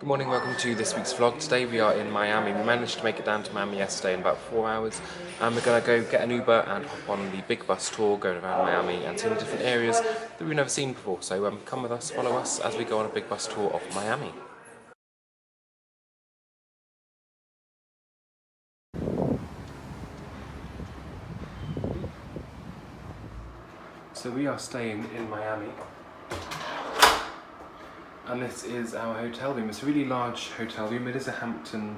Good morning, welcome to this week's vlog. Today we are in Miami. We managed to make it down to Miami yesterday in about 4 hours, and we're going to go get an Uber and hop on the BigBus tour, going around Miami and seeing the different areas that we've never seen before. So come with us, follow us as we go on a BigBus tour of Miami. So we are staying in Miami, and this is our hotel room. It's a really large hotel room. It is a Hampton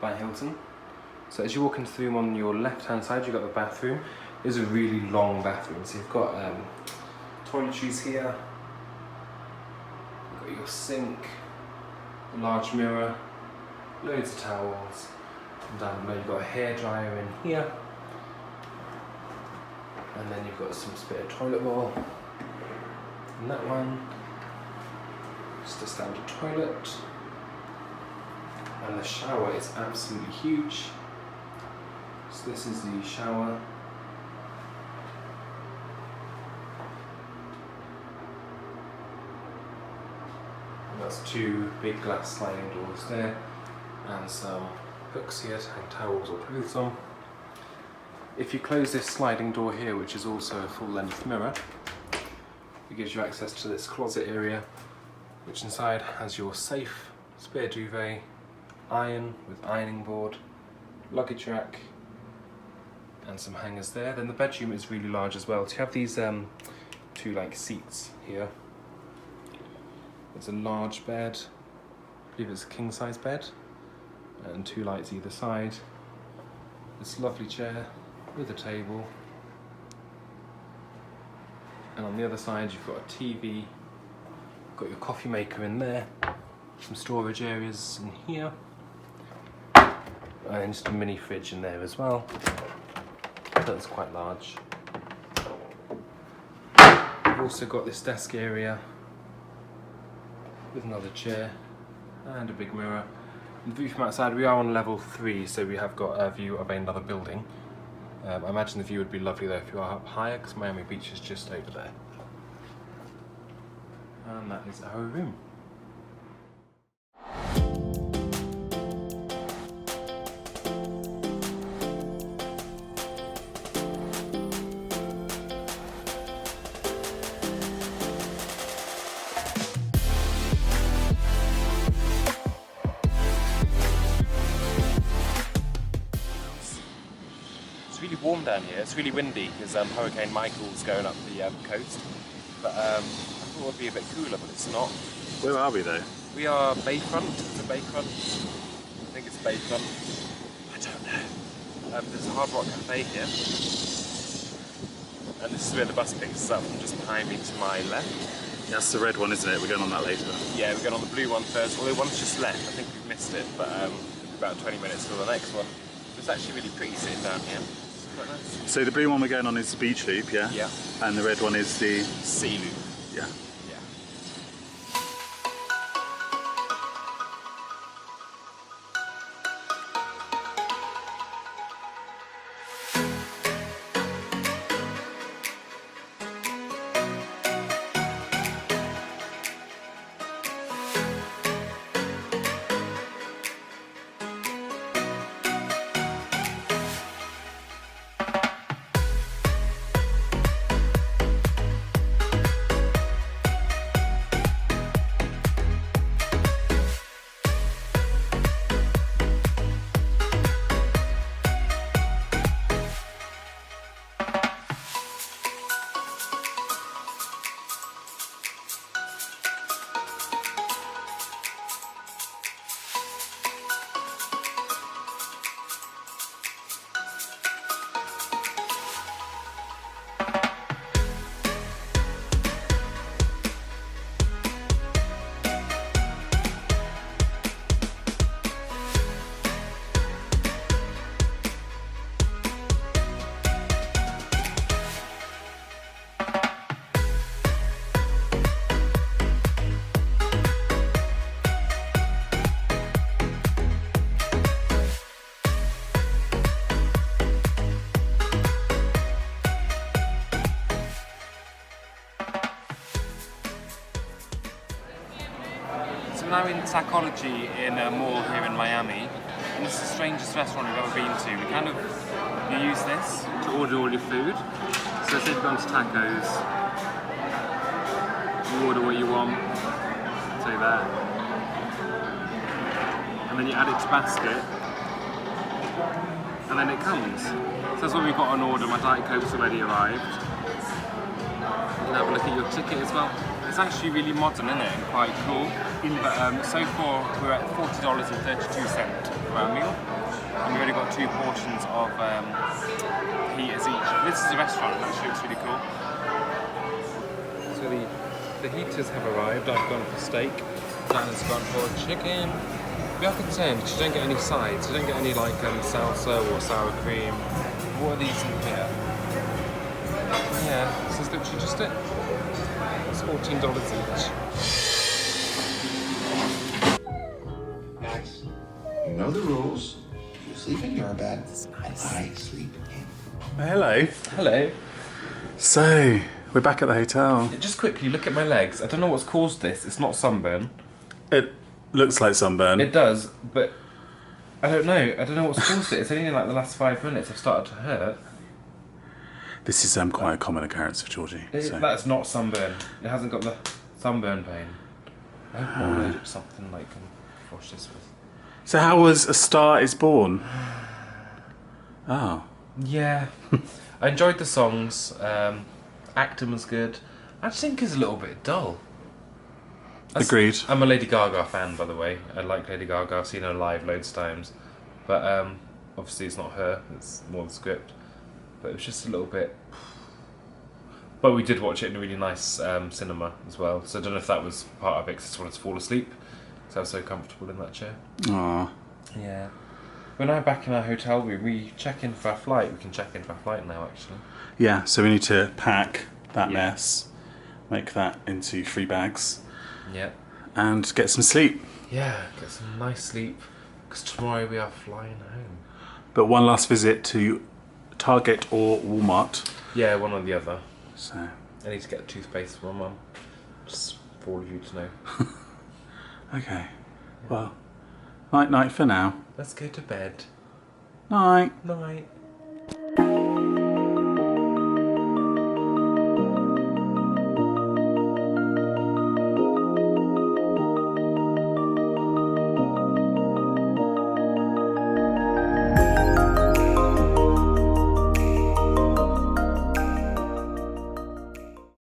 by Hilton. So as you walk into the room, on your left hand side you've got the bathroom. It is a really long bathroom. So you've got toiletries here, you've got your sink, a large mirror, loads of towels, and down below you've got a hairdryer in here, and then you've got some spare toilet roll in that one. Just a standard toilet, and the shower is absolutely huge. So this is the shower. And that's two big glass sliding doors there, and some hooks here to hang towels or clothes on. If you close this sliding door here, which is also a full-length mirror, it gives you access to this closet area, which inside has your safe, spare duvet, iron with ironing board, luggage rack, and some hangers there. Then the bedroom is really large as well. So you have these two seats here. It's a large bed, I believe it's a king size bed, and two lights either side. This lovely chair with a table, and on the other side you've got a TV. Got your coffee maker in there, some storage areas in here, and just a mini fridge in there as well. That's quite large. We've also got this desk area with another chair and a big mirror. And the view from outside, we are on level 3, so we have got a view of another building. I imagine the view would be lovely though if you are up higher, because Miami Beach is just over there. And that is our room. It's really warm down here. It's really windy because Hurricane Michael's going up the coast. But I thought it would be a bit cooler, but it's not. Where are we though? We are Bayfront. It's a Bayfront. I think it's Bayfront. I don't know. There's a Hard Rock Cafe here. And this is where the bus picks us up from just behind me to my left. That's the red one, isn't it? We're going on that later. Yeah, we're going on the blue one first. Although one's just left. I think we've missed it, but about 20 minutes till the next one. It's actually really pretty sitting down here. It's quite nice. So the blue one we're going on is the beach loop, yeah? Yeah. And the red one is the sea loop. Yeah. Yeah. now in Psychology in a mall here in Miami, and this is the strangest restaurant we've ever been to. You use this to order all your food. So say you've gone to tacos, you order what you want, say that, and then you add it to basket, and then it comes. So that's what we've got on order. My Diet Coke's already arrived. You can have a look at your ticket as well. It's actually really modern, isn't it? And quite cool. But so far we're at $40.32 for our meal, and we've already got 2 portions of heaters each. This is a restaurant, it actually looks really cool. So the heaters have arrived. I've gone for steak, Diana's gone for chicken. We are concerned because you don't get any sides, you don't get any like salsa or sour cream. What are these in here? Yeah, this is literally just it. It's $14 each. Max, you know the rules. You sleep in your bed, and I sleep in. Hello. Hello. So, we're back at the hotel. Just quickly, look at my legs. I don't know what's caused this. It's not sunburn. It looks like sunburn. It does, but I don't know. I don't know what's caused it. It's only in like the last 5 minutes I've started to hurt. This is quite a common occurrence for Georgie. So. That's not sunburn. It hasn't got the sunburn pain. I hope I'm allergic to something like wash this with. So how was A Star Is Born? Oh. Yeah. I enjoyed the songs. Acting was good. I just think it's a little bit dull. Agreed. I'm a Lady Gaga fan, by the way. I like Lady Gaga. I've seen her live loads of times. But obviously it's not her. It's more the script. But it was just a little bit... But we did watch it in a really nice cinema as well. So I don't know if that was part of it, because I just wanted to fall asleep. Because I was so comfortable in that chair. Aww. Yeah. We're now back in our hotel room. We check in for our flight. We can check in for our flight now, actually. Yeah, so we need to pack that mess, make that into 3 bags. Yeah. And get some sleep. Yeah, get some nice sleep. Because tomorrow we are flying home. But one last visit to Target or Walmart. Yeah, one or the other. So I need to get a toothpaste for my mum. Just for all of you to know. okay. Well, night night for now. Let's go to bed. Night. Night.